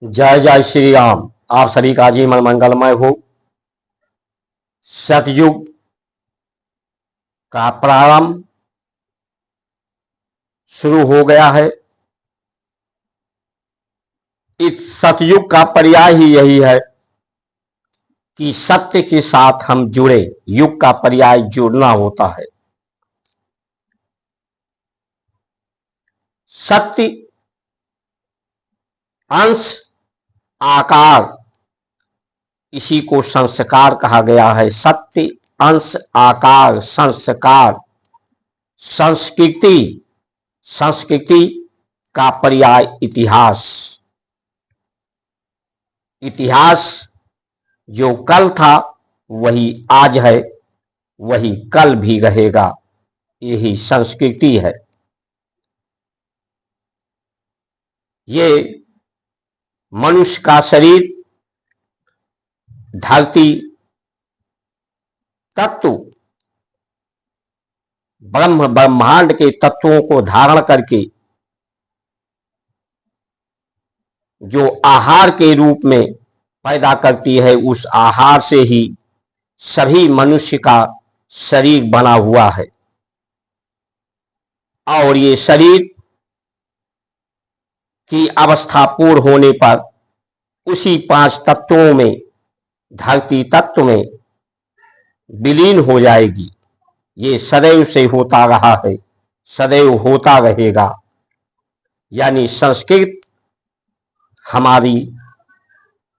जय जय श्री राम। आप सभी का जीवन मंगलमय हो। सतयुग का प्रारंभ शुरू हो गया है। इस सतयुग का पर्याय ही यही है कि सत्य के साथ हम जुड़े। युग का पर्याय जुड़ना होता है। सत्य, अंश, आकार, इसी को संस्कार कहा गया है। सत्य, अंश, आकार, संस्कार, संस्कृति। संस्कृति का पर्याय इतिहास। इतिहास जो कल था वही आज है, वही कल भी रहेगा। यही संस्कृति है। ये मनुष्य का शरीर धरती, तत्व, ब्रह्मांड के तत्वों को धारण करके जो आहार के रूप में पैदा करती है, उस आहार से ही सभी मनुष्य का शरीर बना हुआ है। और ये शरीर की अवस्था पूर्ण होने पर उसी 5 तत्वों में, धरती तत्व में विलीन हो जाएगी। ये सदैव से होता रहा है, सदैव होता रहेगा। यानी संस्कृत हमारी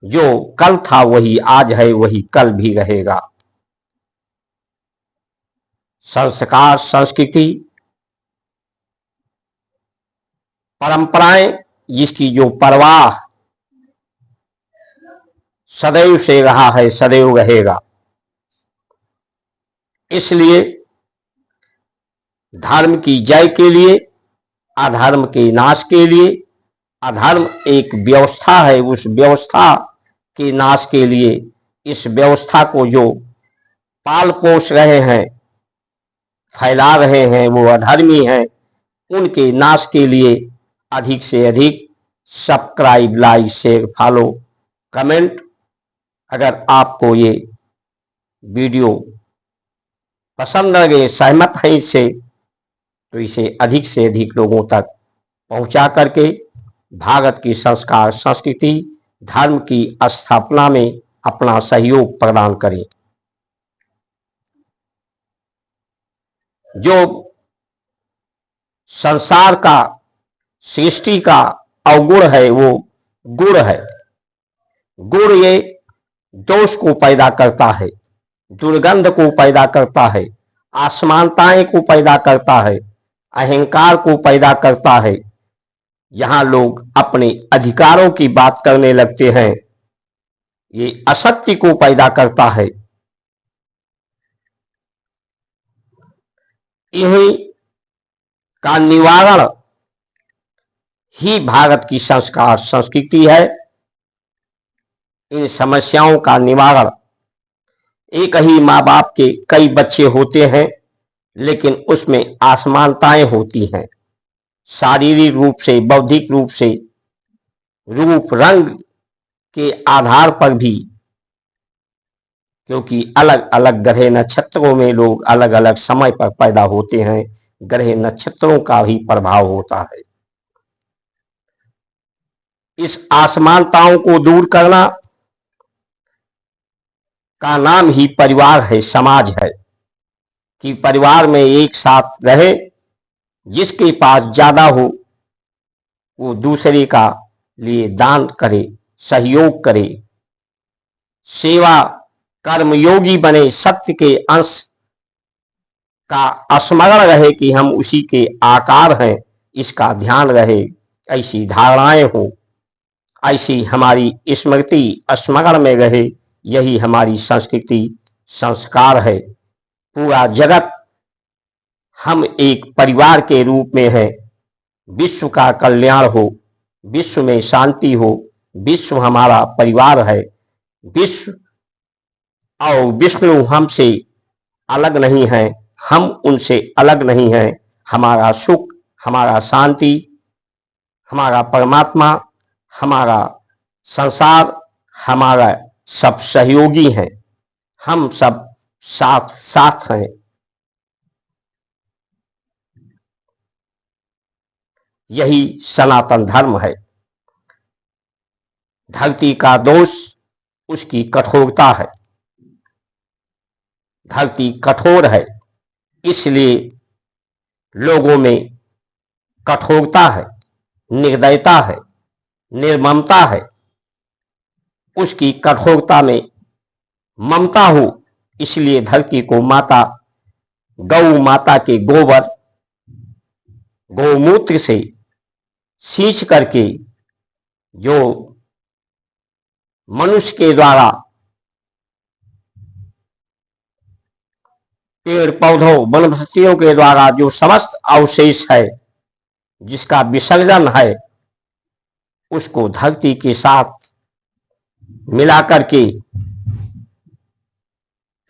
जो कल था वही आज है, वही कल भी रहेगा। संस्कार, संस्कृति, परंपराएं, जिसकी जो परवाह सदैव से रहा है, सदैव रहेगा। इसलिए धर्म की जय के लिए, अधर्म के नाश के लिए, अधर्म एक व्यवस्था है, उस व्यवस्था के नाश के लिए, इस व्यवस्था को जो पाल पोष रहे हैं, फैला रहे हैं, वो अधर्मी हैं। उनके नाश के लिए अधिक से अधिक subscribe, like, share, follow, comment. अगर आपको ये वीडियो पसंद लगे, सहमत है इससे, तो इसे अधिक से अधिक लोगों तक पहुंचा करके भारत की संस्कार, संस्कृति, धर्म की स्थापना में अपना सहयोग प्रदान करें। जो संसार का, सृष्टि का अवगुण है, वो गुण है। गुण ये दोष को पैदा करता है, दुर्गंध को पैदा करता है, असमानताएं को पैदा करता है, अहंकार को पैदा करता है। यहां लोग अपने अधिकारों की बात करने लगते हैं, ये असत्य को पैदा करता है। इन्हीं का निवारण ही भारत की संस्कार, संस्कृति है। इन समस्याओं का निवारण, एक ही माँ बाप के कई बच्चे होते हैं, लेकिन उसमें असमानताएं होती हैं। शारीरिक रूप से, बौद्धिक रूप से, रूप रंग के आधार पर भी, क्योंकि अलग अलग ग्रह नक्षत्रों में लोग अलग अलग समय पर पैदा होते हैं। ग्रह नक्षत्रों का भी प्रभाव होता है। इस असमानताओं को दूर करना का नाम ही परिवार है, समाज है। कि परिवार में एक साथ रहे, जिसके पास ज्यादा हो वो दूसरे का लिए दान करे, सहयोग करे, सेवा कर्मयोगी बने, सत्य के अंश का स्मरण रहे कि हम उसी के आकार हैं, इसका ध्यान रहे। ऐसी धारणाएं हो, ऐसी हमारी स्मृति स्मरण में रहे। यही हमारी संस्कृति, संस्कार है। पूरा जगत हम एक परिवार के रूप में है। विश्व का कल्याण हो, विश्व में शांति हो, विश्व हमारा परिवार है। विश्व और विष्णु हमसे अलग नहीं है, हम उनसे अलग नहीं हैं। हमारा सुख, हमारा शांति, हमारा परमात्मा, हमारा संसार हमारा सब सहयोगी है, हम सब साथ साथ हैं। यही सनातन धर्म है। धरती का दोष उसकी कठोरता है। धरती कठोर है, इसलिए लोगों में कठोरता है, निर्दयता है, निर्ममता है। उसकी कठोरता में ममता हो, इसलिए धरती को माता गौ माता के गोबर गौमूत्र से सींच करके जो मनुष्य के द्वारा पेड़ पौधों वनस्पतियों के द्वारा जो समस्त अवशेष है, जिसका विसर्जन है, उसको धरती के साथ मिलाकर के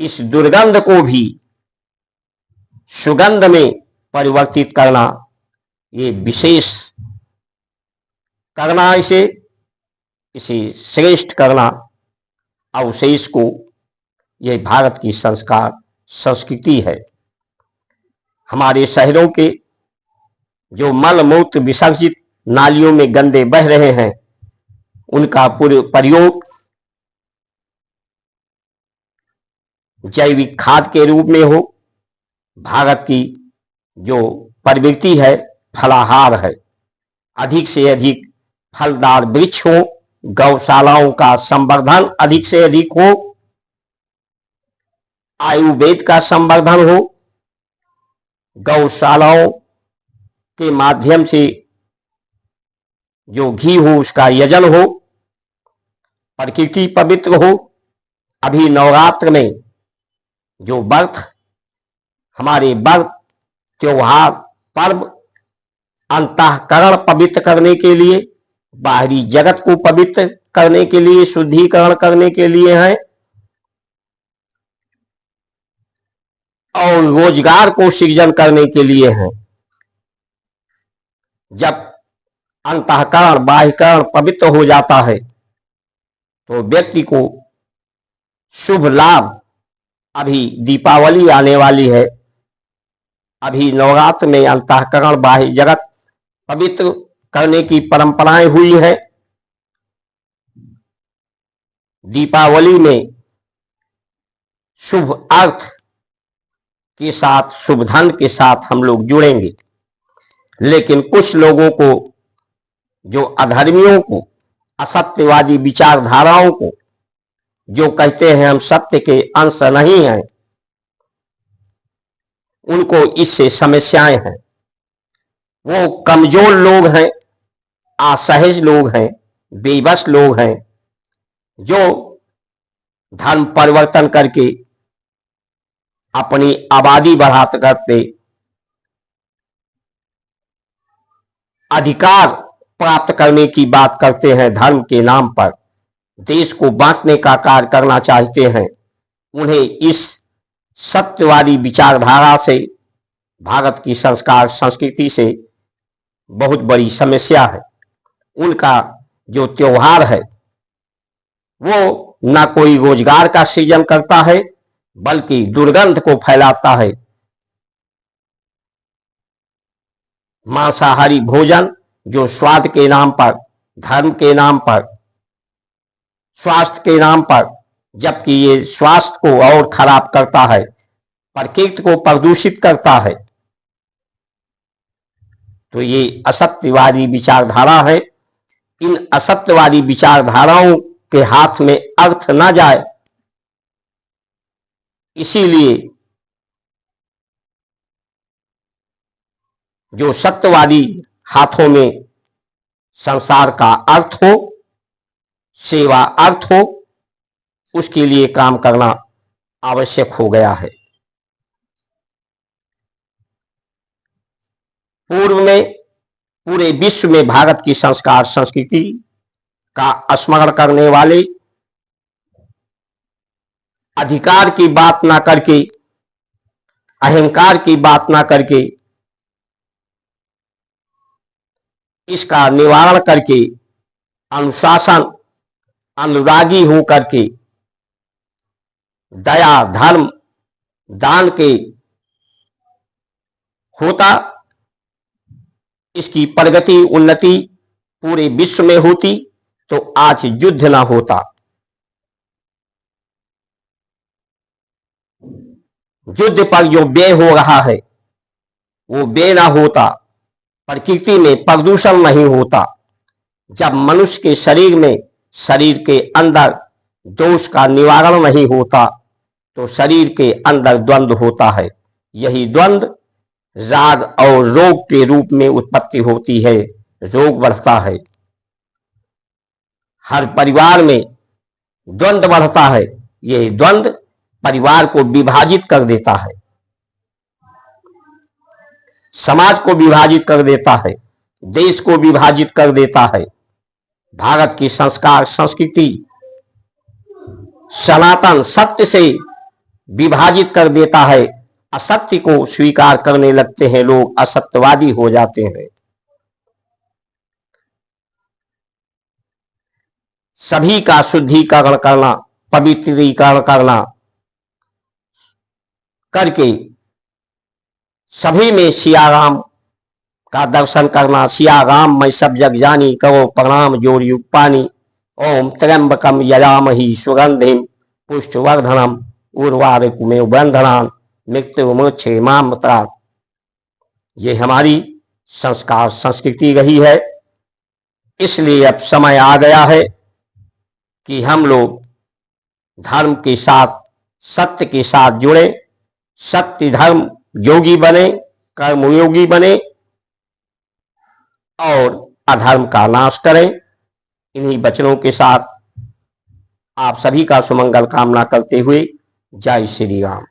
इस दुर्गंध को भी सुगंध में परिवर्तित करना, ये विशेष करना, इसे श्रेष्ठ करना, अवशेष को, यह भारत की संस्कार संस्कृति है। हमारे शहरों के जो मल मूत्र विसर्जित नालियों में गंदे बह रहे हैं, उनका प्रयोग जैविक खाद के रूप में हो। भारत की जो प्रवृत्ति है फलाहार है, अधिक से अधिक फलदार वृक्ष हो, गौशालाओं का संवर्धन अधिक से अधिक हो, आयुर्वेद का संवर्धन हो, गौशालाओं के माध्यम से जो घी हो उसका यजन हो, प्रकृति पवित्र हो। अभी नवरात्र में जो व्रत, हमारे व्रत त्योहार पर्व अंतःकरण पवित्र करने के लिए, बाहरी जगत को पवित्र करने के लिए, शुद्धिकरण करने के लिए है, और रोजगार को सृजन करने के लिए है। जब अंतःकरण बाह्यकरण पवित्र हो जाता है तो व्यक्ति को शुभ लाभ, अभी दीपावली आने वाली है, अभी नवरात्र में अंतःकरण बाह्य जगत पवित्र करने की परंपराएं हुई है। दीपावली में शुभ अर्थ के साथ, शुभ धन के साथ हम लोग जुड़ेंगे, लेकिन कुछ लोगों को, जो अधर्मियों को, असत्यवादी विचारधाराओं को, जो कहते हैं हम सत्य के अंश नहीं हैं, उनको इससे समस्याएं हैं। वो कमजोर लोग हैं, असहज लोग हैं, बेबस लोग हैं, जो धर्म परिवर्तन करके अपनी आबादी बढ़ाते करते अधिकार प्राप्त करने की बात करते हैं। धर्म के नाम पर देश को बांटने का कार्य करना चाहते हैं। उन्हें इस सत्यवादी विचारधारा से, भारत की संस्कार संस्कृति से बहुत बड़ी समस्या है। उनका जो त्योहार है वो ना कोई रोजगार का सृजन करता है, बल्कि दुर्गंध को फैलाता है। मांसाहारी भोजन जो स्वाद के नाम पर, धर्म के नाम पर, स्वास्थ्य के नाम पर, जबकि ये स्वास्थ्य को और खराब करता है, प्रकृति को प्रदूषित करता है। तो ये असत्यवादी विचारधारा है। इन असत्यवादी विचारधाराओं के हाथ में अर्थ ना जाए, इसीलिए जो सत्यवादी हाथों में संसार का अर्थ हो, सेवा अर्थ हो, उसके लिए काम करना आवश्यक हो गया है। पूर्व में पूरे विश्व में भारत की संस्कार संस्कृति का स्मरण करने वाले, अधिकार की बात ना करके, अहंकार की बात ना करके, इसका निवारण करके अनुशासन अनुरागी हो करके दया धर्म दान के होता, इसकी प्रगति उन्नति पूरे विश्व में होती, तो आज युद्ध ना होता। युद्ध पर जो व्यय हो रहा है वो व्यय ना होता, प्रकृति में प्रदूषण नहीं होता। जब मनुष्य के शरीर में, शरीर के अंदर दोष का निवारण नहीं होता, तो शरीर के अंदर द्वंद्व होता है। यही द्वंद्व राग और रोग के रूप में उत्पत्ति होती है, रोग बढ़ता है। हर परिवार में द्वंद्व बढ़ता है। यही द्वंद्व परिवार को विभाजित कर देता है, समाज को विभाजित कर देता है, देश को विभाजित कर देता है। भारत की संस्कार संस्कृति सनातन सत्य से विभाजित कर देता है। असत्य को स्वीकार करने लगते हैं लोग, असत्यवादी हो जाते हैं। सभी का शुद्धिकरण करना, पवित्रीकरण करना करके सभी में सिया राम का दर्शन करना। सिया राम मैं सब जग जानी, करो प्रणाम जोर युग पानी। ओम त्र्यंबकम यजामहि सुगंधिम पुष्टवर्धनम उर्वारुकमेव बंधनान् मृत्युर्मुक्षे मामृतात्। ये हमारी संस्कार संस्कृति रही है। इसलिए अब समय आ गया है कि हम लोग धर्म के साथ, सत्य के साथ जुड़े, सत्य धर्म योगी बने, कर्मयोगी बने और अधर्म का नाश करें। इन्हीं वचनों के साथ आप सभी का सुमंगल कामना करते हुए जय श्री राम।